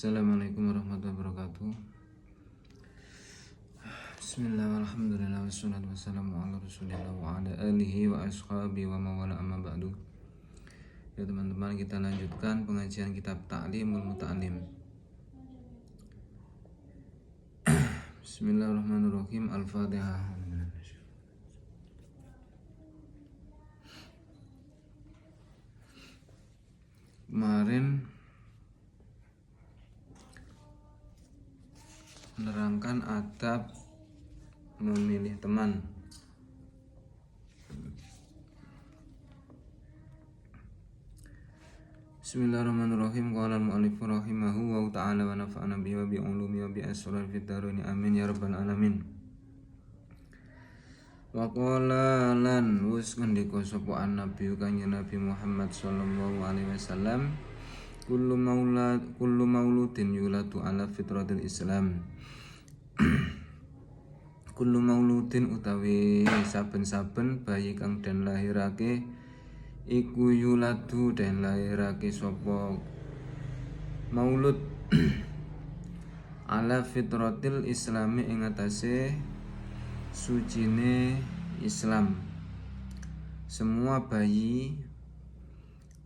Assalamualaikum warahmatullahi wabarakatuh. Bismillah, alhamdulillah, wassalatu wassalamu ala rasulillah wa ala alihi wa ashabihi wa mawala amma ba'du. Ya teman-teman, kita lanjutkan pengajian kitab Ta'limul Muta'allim. Bismillahirrahmanirrahim. Al-Fatihah. Kemarin menerangkan adab memilih teman. Bismillahirrahmanirrahim. Qala al-mu'allif rahimahu wa ta'ala wa nafa'ana bihi wa bi ulumi wa bi asrar fid darini amin ya rabbal alamin. Wa qala lan wis ngendika sapa Nabi Kanjeng Nabi Muhammad sallallahu alaihi wasallam, kullu mauludin yuladu ala fitratil Islam. Kullu mauludin utawi saben-saben bayi kang den lahirake iku yuladu den lahirake sapa maulud ala fitratil Islami ing atase sucine Islam. Semua bayi,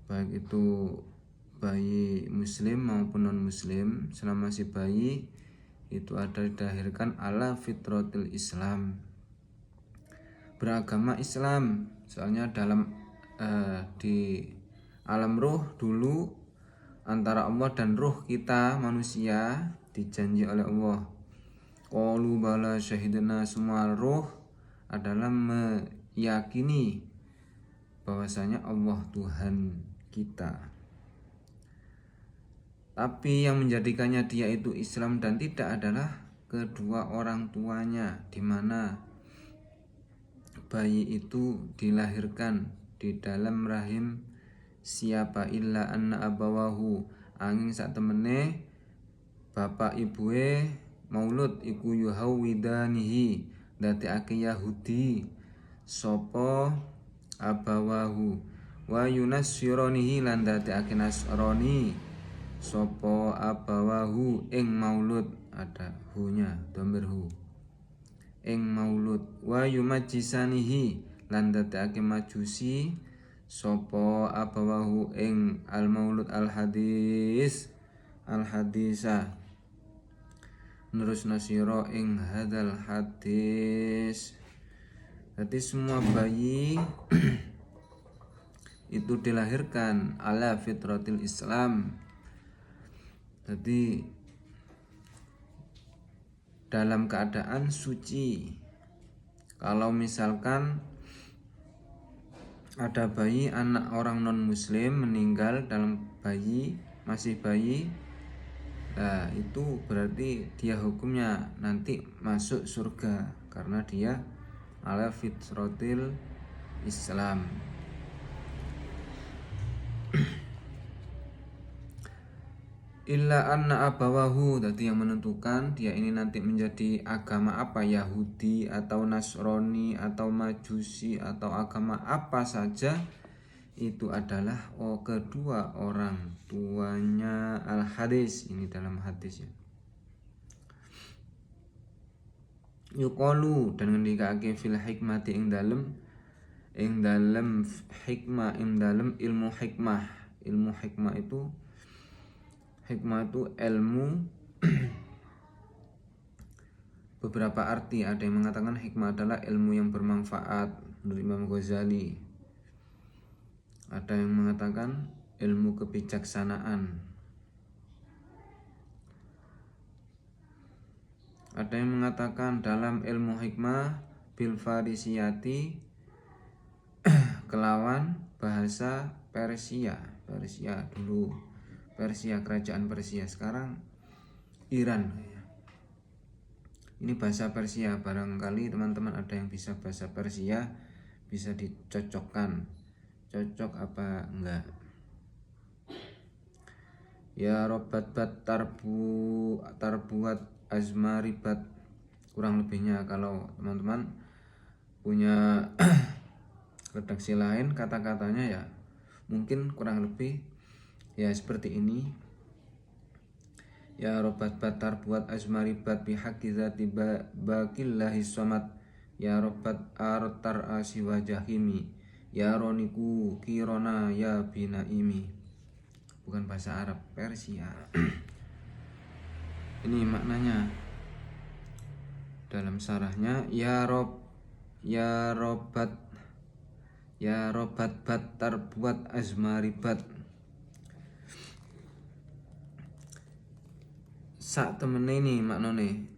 baik itu bayi muslim maupun non muslim, selama si bayi itu ada dilahirkan ala fitratil Islam, beragama Islam. Soalnya dalam di alam ruh dulu antara Allah dan ruh kita manusia dijanji oleh Allah, qalu bala syahidna, semua ruh adalah meyakini bahwasanya Allah Tuhan kita. Tapi yang menjadikannya dia itu Islam dan tidak adalah kedua orang tuanya, di mana bayi itu dilahirkan di dalam rahim siapa illa anna abawahu, angin sak temene bapak ibue maulud iku yuhawidanihi, dadekake Yahudi sapa abawahu, wa yunassironihi, lan dadekake Nasrani sopo abawahu ing maulud, ada hunya domir hu ing maulud, wa yumajjisanihi, lan dadekake majusi sopo abawahu ing al maulud al hadisa nurus nasiro ing hadal hadis. Jadi semua bayi itu dilahirkan ala fitratil Islam. Jadi dalam keadaan suci. Kalau misalkan ada bayi anak orang non muslim meninggal dalam bayi, masih bayi, nah itu berarti dia hukumnya nanti masuk surga karena dia ala fitratil Islam. Illa anna abawahu, tadi yang menentukan dia ini nanti menjadi agama apa, Yahudi atau Nasrani atau Majusi atau agama apa saja, itu adalah kedua orang tuanya. Al hadis, ini dalam hadis ya. Yuqalu, dan ngendikake fil hikmati ing dalem hikmah, ing dalem ilmu hikmah. Ilmu hikmah itu ilmu beberapa arti. Ada yang mengatakan hikmah adalah ilmu yang bermanfaat menurut Imam Ghazali. Ada yang mengatakan ilmu kebijaksanaan. Ada yang mengatakan dalam ilmu hikmah bil farisiyati, kelawan bahasa Persia dulu. Persia, kerajaan Persia, sekarang Iran. Ini bahasa Persia, barangkali teman-teman ada yang bisa bahasa Persia, bisa dicocokkan. Cocok apa enggak? Ya robat bat tarbuat azmaribat, kurang lebihnya. Kalau teman-teman punya redaksi lain kata-katanya ya mungkin kurang lebih ya seperti ini. Ya robat bat tarbuat azmaribat bihaqqi dzati baqillahi somad. Ya robat arotar asiwa jahimi. Ya roniku kirona ya binaimi. Bukan bahasa Arab, Persia. Ini maknanya dalam sarahnya, ya robat bat tarbuat azmaribat. Sak temene ini maknane.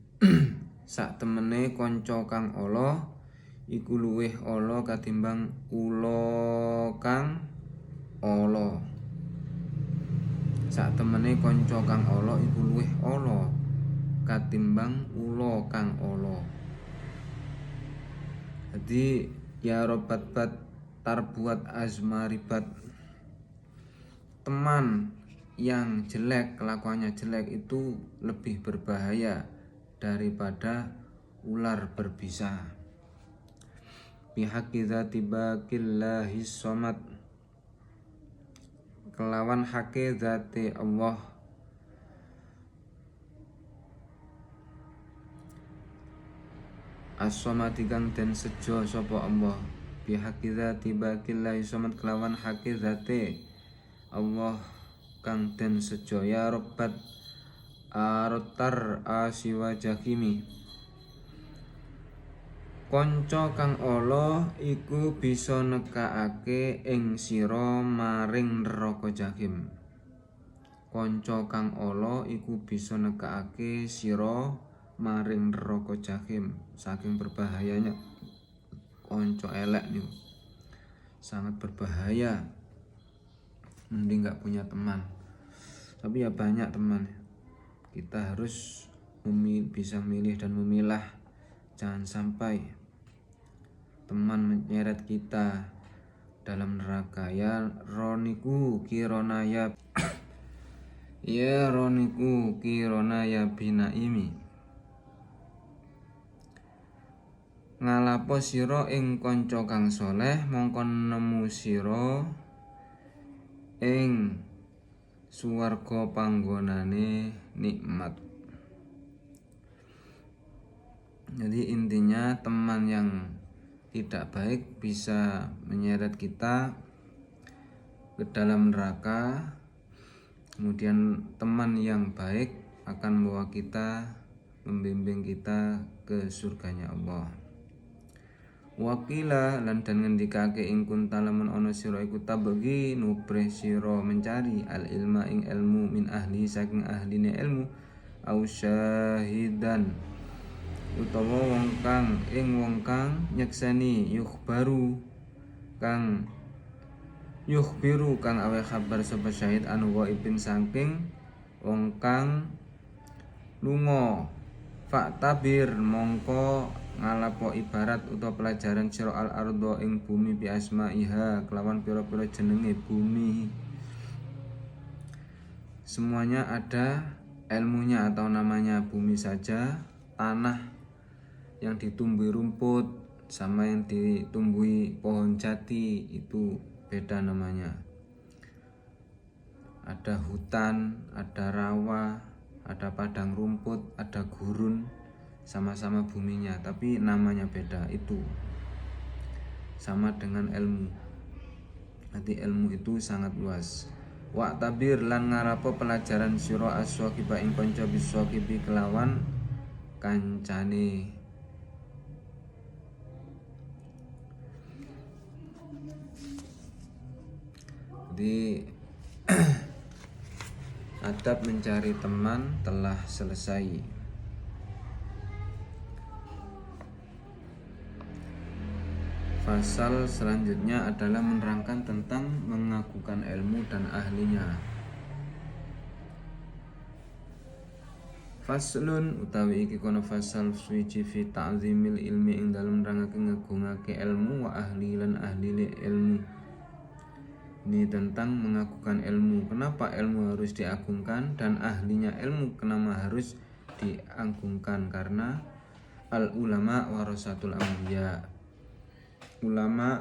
Sak temene kanca kang ala iku luwih ala katimbang ula kang ala. Sak temene kanca kang ala iku luwih ala katimbang ula kang ala. Jadi ya robat bat tarbuat azmaribat, teman yang jelek, kelakuannya jelek itu lebih berbahaya daripada ular berbisa. Bihaqqi dzati baqillahi somad, kelawan hake zati Allah as-somad kang den sejo sapa Allah. Bihaqqi dzati baqillahi somad, kelawan hake zati Allah kang den sejo. Ya robat arotar asiwa jahimi, kanca kang ala iku bisa nekakake ing sira maring neraka jahim. Kanca kang ala iku bisa nekakake sira maring neraka jahim. Saking berbahayanya kanca elek niku, sangat berbahaya. Mending nggak punya teman, tapi ya banyak teman. Kita harus bisa milih dan memilah, jangan sampai teman menyeret kita dalam neraka. Ya roniku kirona ya ya roniku kirona ya binaimi, ngalapo sira ing kanca kang saleh mongko nemu sira ing suwarga panggonane nikmat. Jadi intinya teman yang tidak baik bisa menyeret kita ke dalam neraka. Kemudian teman yang baik akan membawa kita, membimbing kita ke surganya Allah. Wakila lan dan ngendikake ing kunta lamun ana sira iku tabegi nubrih sira mencari al ilma ing ilmu min ahli saking ahline ilmu, au syahidan utawa wong kang nyekseni yukhbiru kang awe kabar sapa syahid anu ghaibin saking wong kang lunga. Faktabir mongko ngalapo ibarat utawa pelajaran sira al ardo ing bumi bi asmaiha kelawan pira-pira jenenge bumi. Semuanya ada ilmunya atau namanya. Bumi saja, tanah yang ditumbuhi rumput sama yang ditumbuhi pohon jati itu beda namanya. Ada hutan, ada rawa, ada padang rumput, ada gurun, sama-sama buminya, tapi namanya beda. Itu sama dengan ilmu. Nanti ilmu itu sangat luas. Wa tabir lan ngarapo pelajaran sira aswaqiba ing kanca biswaqibi kelawan kancane. Jadi adab mencari teman telah selesai. Pasal selanjutnya adalah menerangkan tentang mengakukan ilmu dan ahlinya. Faslun utawi iki kono fasal suci fi ta'zimil ilmi ing dalem nerangake ngagungake ilmu wa ahli lan ahli ilmu. Ini tentang mengakukan ilmu. Kenapa ilmu harus diagungkan dan ahlinya ilmu kenapa harus diagungkan? Karena al ulama warasatul anbiya. Ulama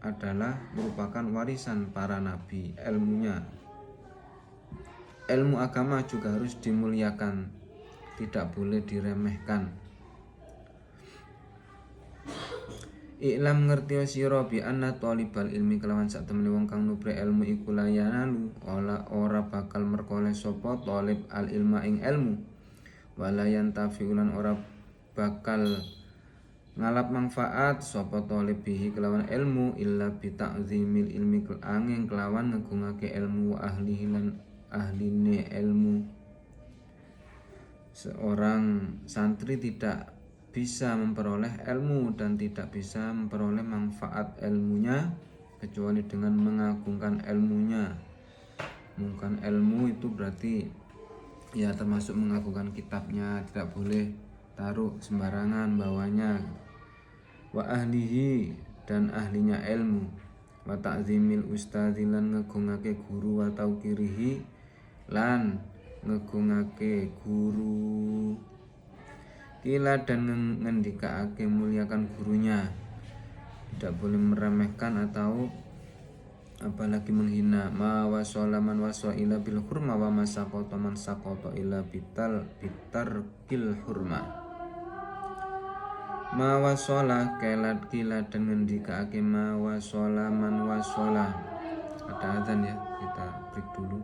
adalah merupakan warisan para nabi ilmunya. ilmu agama juga harus dimuliakan, tidak boleh diremehkan. Iklam ngerti sira bi anna thalibal ilmi kelawan sak temene wong kang nubre ilmu iku layanalu ora bakal merkoleh sapa talib al ilma ing ilmu, walayan tafiulan ora bakal ngalap manfaat sapa talib bihi kelawan ilmu illa bi ta'zimil ilmi angin kelawan ngegungake ilmu wa ahlihi lan ahline ilmu. Seorang santri tidak bisa memperoleh ilmu dan tidak bisa memperoleh manfaat ilmunya kecuali dengan mengagungkan ilmunya. Mengagungkan ilmu itu berarti ya termasuk mengagungkan kitabnya, tidak boleh taruh sembarangan bawahnya. Wa ahlihi dan ahlinya ilmu, wa ta'zimil ustadzi lan ngagungake guru wa tauqirihi lan ngagungake guru. Kila dan ngendikaake muliakan gurunya, tidak boleh meremehkan atau apalagi menghina. Ma wasala man wasaila bil hurma wa masaqata man saqata ila bitarkil hurma. Ma wasala kila dan ngendikaake ma wasala man wasala. Ada azan ya, kita break dulu.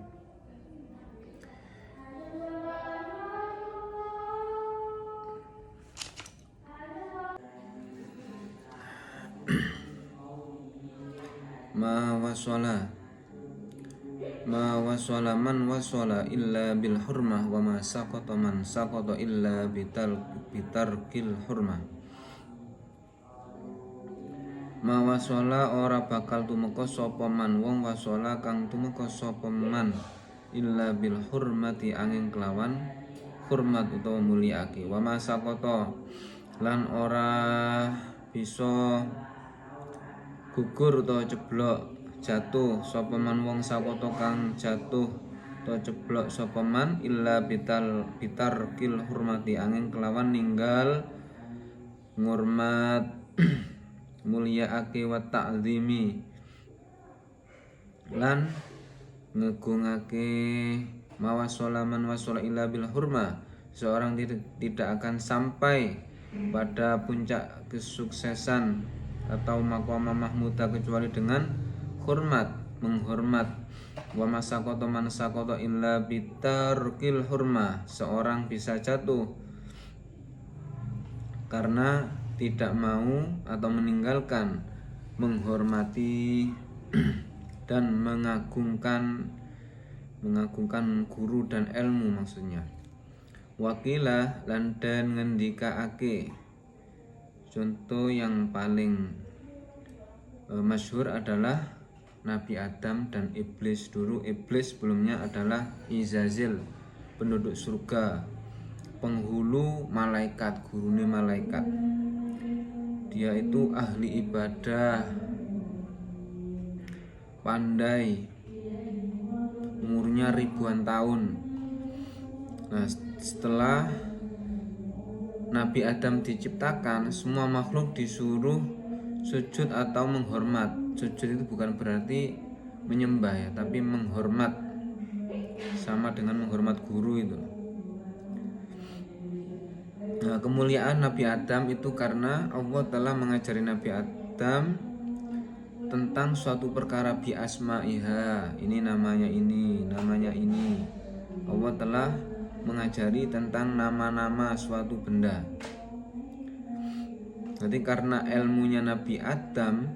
Ma wasala man wasala illa bil hurmah wa ma saqata man saqata illa bitarkil hurmah. Ma wasala ora bakal tumeka sapa man wong wasala kang tumeka sapa man illa bil hurmati angin kelawan hormat utawa mulyake. Wa ma saqata lan ora bisa gugur utawa ceblok jatuh sapa man wong sakoto kang jatuh utawa ceblok sapa man illa bitarkil hurmati angin kelawan ninggal ngurmat mulyaake wa ta'zimi lan ngegungake mawasala man wasala illa bil hurma. Seorang tidak akan sampai pada puncak kesuksesan atau maqama mahmuda kecuali dengan hormat, menghormat. Wa masaqata man saqata illa bitarkil hurma. Seorang bisa jatuh karena tidak mau atau meninggalkan menghormati dan mengagungkan guru dan ilmu maksudnya. Wakilah lan dan ngendikaake. Contoh yang paling masyhur adalah Nabi Adam dan Iblis. Dulu Iblis sebelumnya adalah Izazil, penduduk surga, penghulu malaikat, gurune malaikat. Dia itu ahli ibadah, pandai, umurnya ribuan tahun. Nah, setelah Nabi Adam diciptakan, semua makhluk disuruh sujud atau menghormat. Sujud itu bukan berarti menyembah ya, tapi menghormat, sama dengan menghormat guru itu. Nah, kemuliaan Nabi Adam itu karena Allah telah mengajari Nabi Adam tentang suatu perkara bi asma'iha. Ini namanya ini, namanya ini. Allah telah mengajari tentang nama-nama suatu benda. Jadi karena ilmunya Nabi Adam,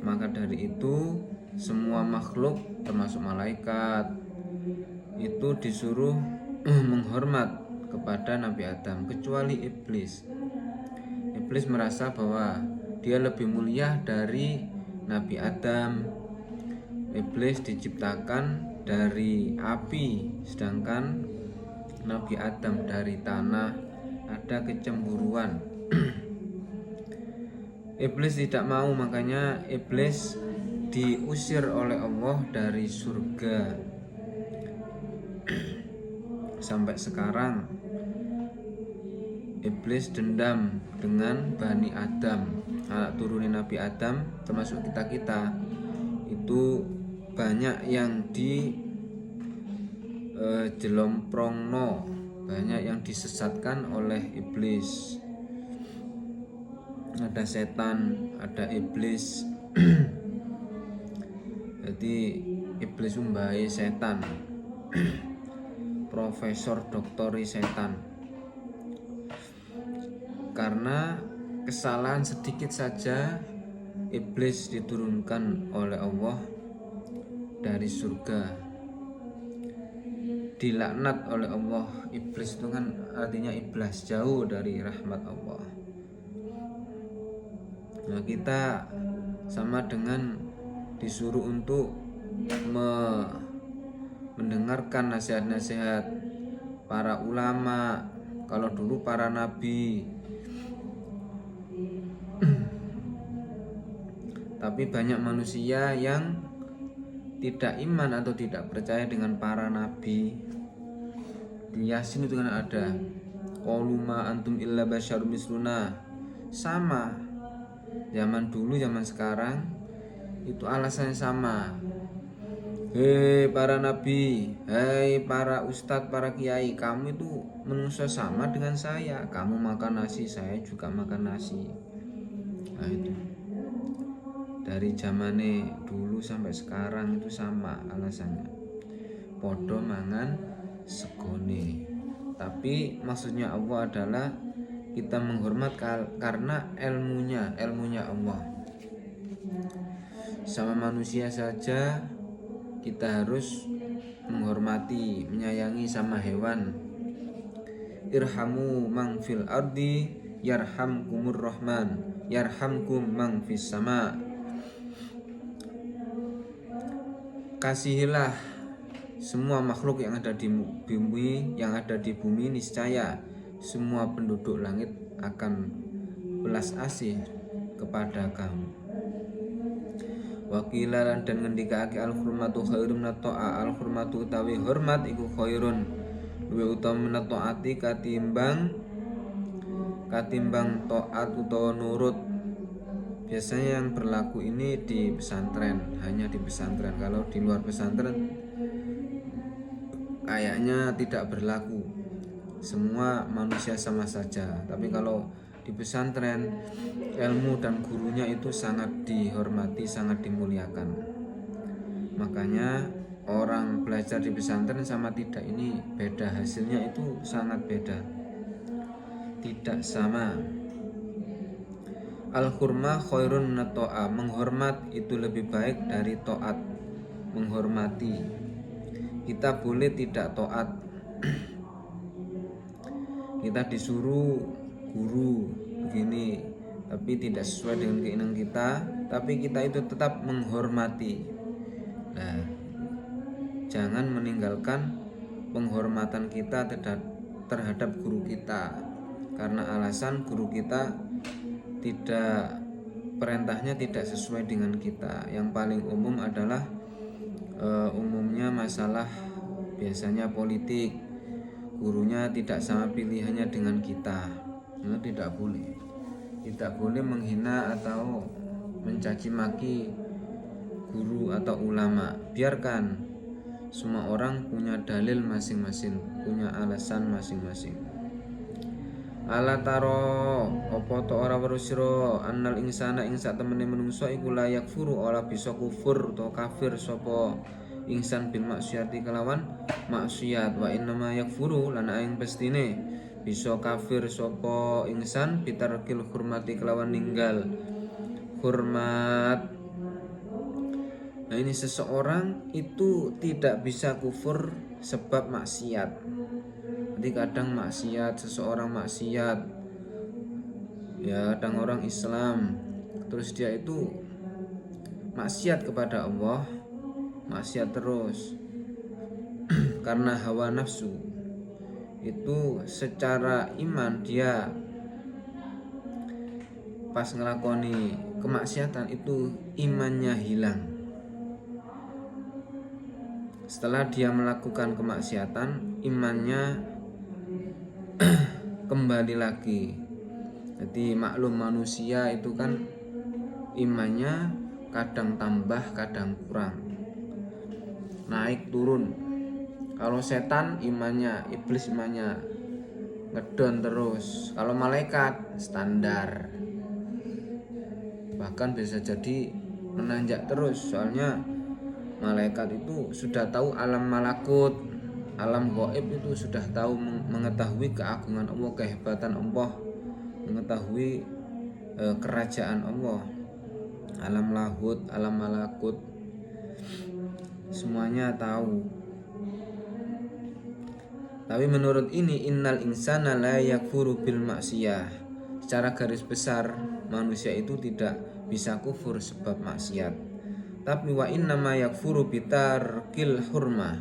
maka dari itu semua makhluk termasuk malaikat itu disuruh menghormat kepada Nabi Adam kecuali Iblis. Iblis merasa bahwa dia lebih mulia dari Nabi Adam. Iblis diciptakan dari api, sedangkan Nabi Adam dari tanah. Ada kecemburuan. Iblis tidak mau, makanya Iblis diusir oleh Allah dari surga. Sampai sekarang Iblis dendam dengan Bani Adam, anak turunin Nabi Adam, termasuk kita-kita. Itu banyak yang jelomprongno, banyak yang disesatkan oleh iblis. Ada setan, ada iblis. Jadi iblis umbahe setan. Profesor doktori setan. Karena kesalahan sedikit saja iblis diturunkan oleh Allah dari surga, dilaknat oleh Allah. Iblis itu kan artinya iblis, jauh dari rahmat Allah. Nah, kita sama dengan disuruh untuk mendengarkan nasihat-nasihat para ulama, kalau dulu para nabi. Tapi banyak manusia yang tidak iman atau tidak percaya dengan para nabi. Di Yasin itu kan ada qalu ma antum illa basyarum misluna. Sama, zaman dulu zaman sekarang itu alasannya sama. Hei para nabi, hei para ustadz, para kiai, kamu itu manusia sama dengan saya. Kamu makan nasi, saya juga makan nasi. Nah itu dari zamane dulu sampai sekarang itu sama alasannya, podo mangan segone. Tapi maksudnya Allah adalah kita menghormat karena ilmunya Allah. Sama manusia saja kita harus menghormati, menyayangi sama hewan. Irhamu man fil ardi yarhamkumur rahman yarhamkum man fis sama. Kasihilah semua makhluk yang ada di bumi, niscaya semua penduduk langit akan belas asih kepada kamu. Wakilan dan ngendikake al hurmatu khairun min ta'a. Al hurmatu utawi hormat iku khairun luwih utama min taati katimbang taat utawa nurut. Biasanya yang berlaku ini di pesantren, hanya di pesantren. Kalau di luar pesantren kayaknya tidak berlaku, semua manusia sama saja. Tapi kalau di pesantren, ilmu dan gurunya itu sangat dihormati, sangat dimuliakan. Makanya orang belajar di pesantren sama tidak ini beda, hasilnya itu sangat beda, tidak sama. Al-hurmah khairun min ta'a. Menghormat itu lebih baik dari taat. Menghormati, kita boleh tidak taat. Kita disuruh guru begini tapi tidak sesuai dengan keinginan kita, tapi kita itu tetap menghormati. Nah, jangan meninggalkan penghormatan kita terhadap guru kita karena alasan guru kita perintahnya tidak sesuai dengan kita. Yang paling umum adalah umumnya masalah biasanya politik. Gurunya tidak sama pilihannya dengan kita. Itu tidak boleh menghina atau mencaci maki guru atau ulama. Biarkan semua orang punya dalil masing-masing, punya alasan masing-masing. Ala taro opo to ora weruh sira annal insana ing sak temene menungso iku layak furu ora bisa kufur utawa kafir sapa insan bil maksiati kelawan maksiat. Wa innama yakfuru lan aing pestine bisa kafir sapa insan bitarkil hurmati kelawan ninggal hormat. Nah, ini seseorang itu tidak bisa kufur sebab maksiat. Jadi kadang maksiat, seseorang maksiat, ya kadang orang Islam, terus dia itu maksiat kepada Allah, maksiat terus karena hawa nafsu. Itu secara iman dia pas ngelakoni kemaksiatan itu imannya hilang. Setelah dia melakukan kemaksiatan, imannya kembali lagi. Jadi maklum manusia itu kan imannya kadang tambah kadang kurang, naik turun. Kalau setan imannya, iblis imannya ngedon terus. Kalau malaikat standar. Bahkan bisa jadi menanjak terus, soalnya malaikat itu sudah tahu alam malakut, alam gaib, itu sudah tahu, mengetahui keagungan Allah, kehebatan Allah, mengetahui kerajaan Allah. Alam lahut, alam malakut, semuanya tahu. Tapi menurut ini, innal insana la yakfuru bil maksiyah. Secara garis besar, manusia itu tidak bisa kufur sebab maksiat. Tapi wa innama yakfuru bitarkil hurmah.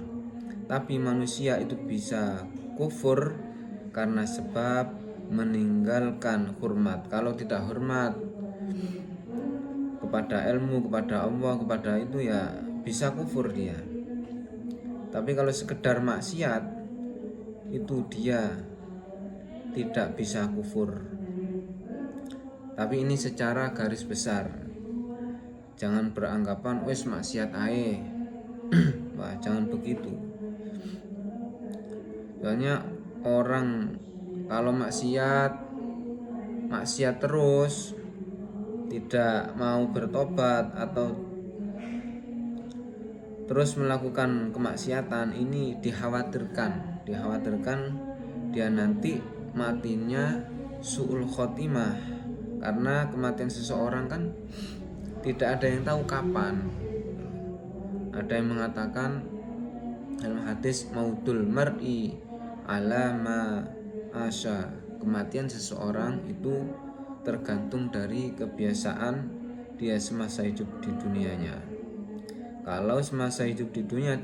Tapi manusia itu bisa kufur karena sebab meninggalkan hormat. Kalau tidak hormat kepada ilmu, kepada Allah, kepada itu, ya bisa kufur dia. Tapi kalau sekedar maksiat, itu dia tidak bisa kufur. Tapi ini secara garis besar. Jangan beranggapan wes maksiat ae. Wah, jangan begitu. Soalnya orang kalau maksiat terus, tidak mau bertobat atau terus melakukan kemaksiatan, ini dikhawatirkan dia nanti matinya su'ul khotimah. Karena kematian seseorang kan tidak ada yang tahu kapan. Ada yang mengatakan dalam hadis, mautul mar'i ala ma asya. Kematian seseorang itu tergantung dari kebiasaan dia semasa hidup di dunianya. Kalau semasa hidup di dunia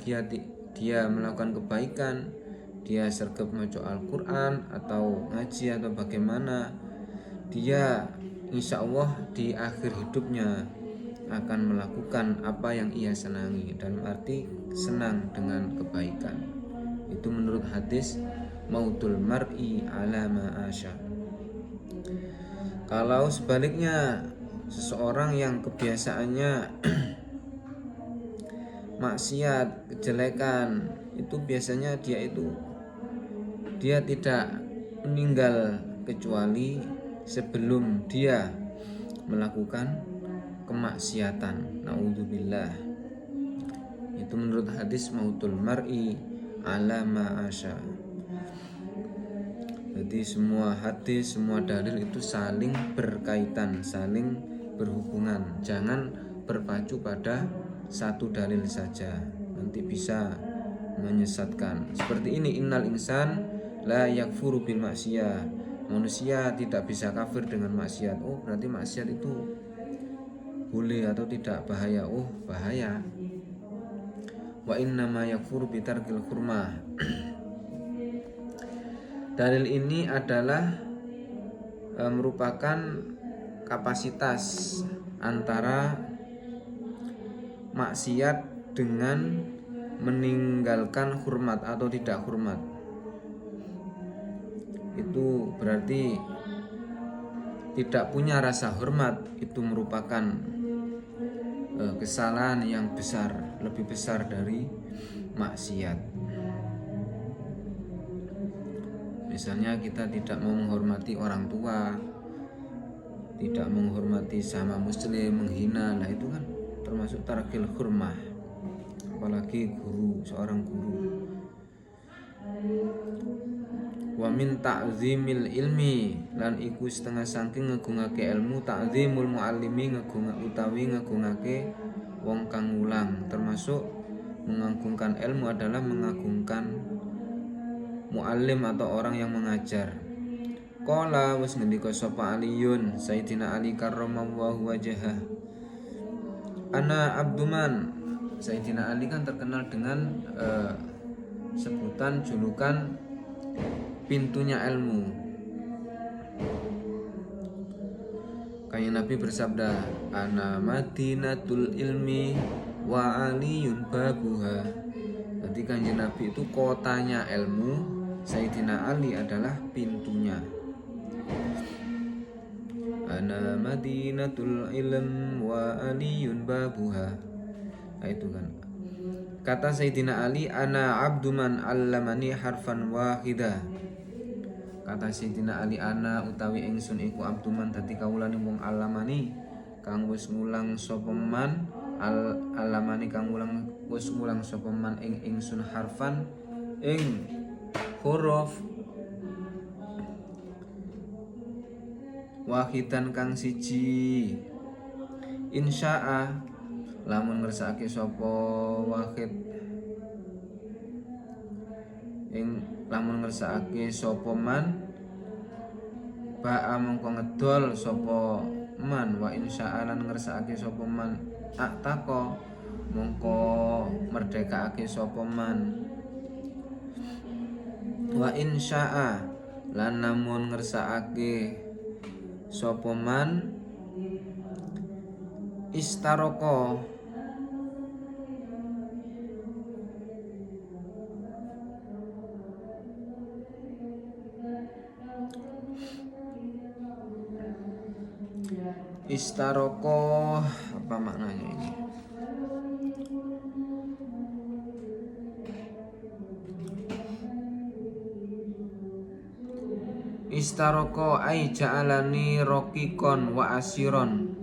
dia melakukan kebaikan, dia sergap membaca Al-Quran atau ngaji atau bagaimana, dia insya Allah di akhir hidupnya akan melakukan apa yang ia senangi, dalam arti senang dengan kebaikan. Itu menurut hadis mautul mar'i ala ma asya. Kalau sebaliknya, seseorang yang kebiasaannya maksiat, kejelekan, itu biasanya dia tidak meninggal kecuali sebelum dia melakukan kemaksiatan. Naudzubillah. Itu menurut hadis mautul mar'i ala ma asya. Jadi semua hadis, semua dalil itu saling berkaitan, saling berhubungan. Jangan berpacu pada satu dalil saja, nanti bisa menyesatkan. Seperti ini, innal insan la yakfuru bil maksiyah. Manusia tidak bisa kafir dengan maksiat. Oh, berarti maksiat itu boleh atau tidak bahaya? Oh, bahaya. Wa innama yakfuru bitarkil hurmah. Dalil ini adalah merupakan kapasitas antara maksiat dengan meninggalkan hormat atau tidak hormat. Itu berarti tidak punya rasa hormat, itu merupakan kesalahan yang besar, lebih besar dari maksiat. Misalnya kita tidak mau menghormati orang tua, tidak menghormati sama muslim, menghina, nah itu kan termasuk tarkil hurmah. Apalagi guru, seorang guru. Wa min ta'zimil ilmi, lan iku setengah saking ngegungake ilmu, ta'zimul muallimi ngegungake wong kang ngulang. Termasuk mengagungkan ilmu adalah mengagungkan muallim atau orang yang mengajar. Qala wis ngendika sapa Aliyun, Sayyidina Ali karramallahu wajhah, ana abduman. Sayyidina Ali kan terkenal dengan sebutan, julukan pintunya ilmu. Kayak Nabi bersabda, ana madinatul ilmi wa aliyun babuha. Jadi kanjeng Nabi itu kotanya ilmu, Sayyidina Ali adalah pintunya. Ana madinatul ilm wa aliyun babuha. Nah, itu kan. Kata Sayyidina Ali, ana abdu man allamani harfan wahida. Kata Sayyidina Ali, ana utawi ingsun iku abdu man dadi kawulane wong allamani kang wis ngulang sapa man allamani kang wis ngulang sapa man ing ingsun harfan ing huruf wahidan kang siji. Insya'a lamun ngersakake sapa wahid ing lamun ngersakake sapa man ba'a mongko ngedol sapa man wa insya'a lan ngersakake sapa man aktako mongko merdekake sapa man wa insya'a lan namun ngersakake sapa man istaroko apa maknanya ini? Istaroko ai ja'alani rokikon wa asiron.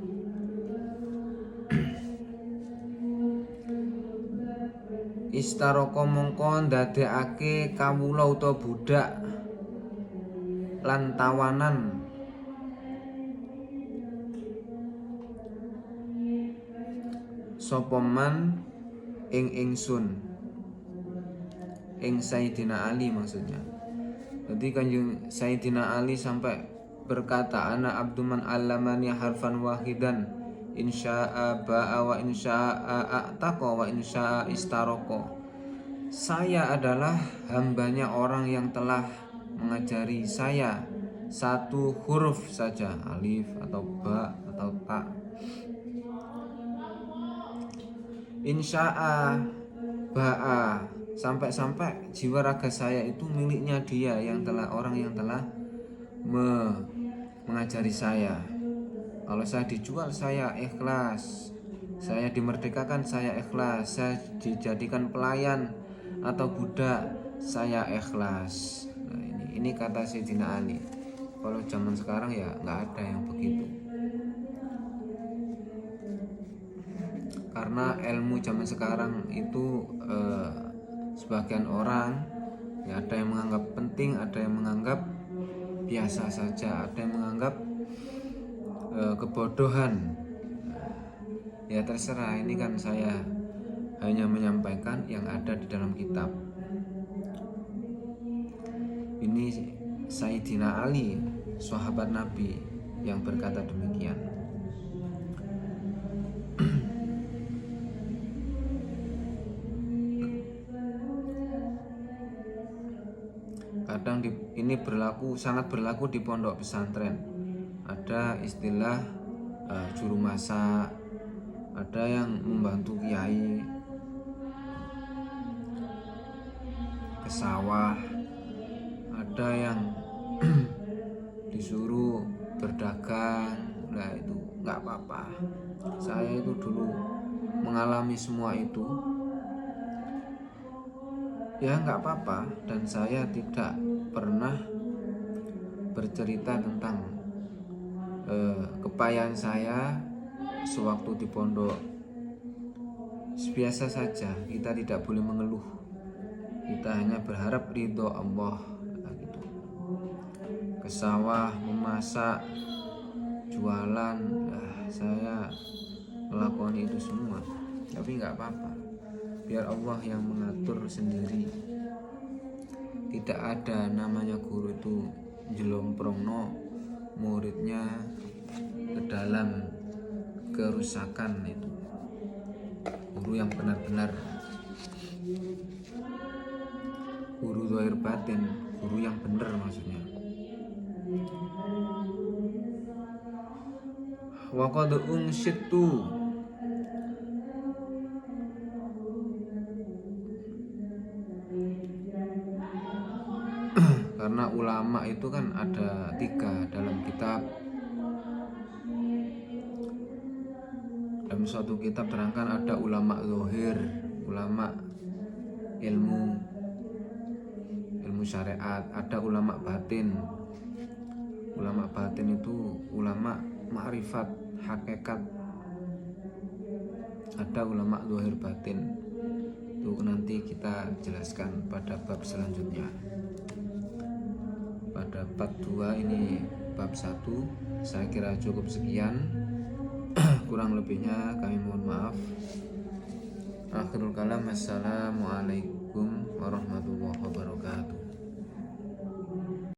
Istaroko mongko ndadekake kawula utawa budak lan tawanan sapa man ing ingsun ing Sayyidina Ali maksudnya. Jadi Kanjeng Sayyidina Ali sampai berkata ana abduman allamani harfan wahidan insya'a ba'a wa insya'a a'taqa wa insya'a istaroko. Saya adalah hambanya orang yang telah mengajari saya satu huruf saja, alif atau ba atau ta. Insya'a ba'a, sampai-sampai jiwa raga saya itu miliknya dia yang telah orang yang telah mengajari saya. Kalau saya dijual saya ikhlas, saya dimerdekakan saya ikhlas, saya dijadikan pelayan atau budak saya ikhlas. Nah, ini kata Sayyidina Ali. Kalau zaman sekarang ya nggak ada yang begitu. Karena ilmu zaman sekarang itu sebagian orang ya ada yang menganggap penting, ada yang menganggap biasa saja, ada yang menganggap kebodohan. Ya terserah, ini kan saya hanya menyampaikan yang ada di dalam kitab. Ini Sayyidina Ali, sahabat Nabi, yang berkata demikian. Kadang ini sangat berlaku di pondok pesantren. Ada istilah juru masak, ada yang membantu kiai ke sawah, ada yang disuruh berdagang. Nah itu nggak apa-apa. Saya itu dulu mengalami semua itu. Ya nggak apa-apa, dan saya tidak pernah bercerita tentang kepayahan saya sewaktu di pondok. Biasa saja, kita tidak boleh mengeluh, kita hanya berharap ridho Allah. Gitu. Ke sawah, memasak, jualan, saya melakukan itu semua, tapi nggak apa-apa. Biar Allah yang mengatur sendiri. Tidak ada namanya guru itu jelomprongno muridnya ke dalam kerusakan. Itu guru yang benar-benar guru zahir batin, guru yang benar maksudnya. Wa qad unsitu, karena ulama itu kan ada 3 dalam kitab. Dalam suatu kitab terangkan ada ulama zahir, ulama ilmu syariat, ada ulama batin. Ulama batin itu ulama ma'rifat, hakikat. Ada ulama zahir batin. Itu nanti kita jelaskan pada bab selanjutnya. Pada bab 2 ini bab 1 saya kira cukup sekian. Kurang lebihnya kami mohon maaf. Akhirul kalam, assalamualaikum warahmatullahi wabarakatuh.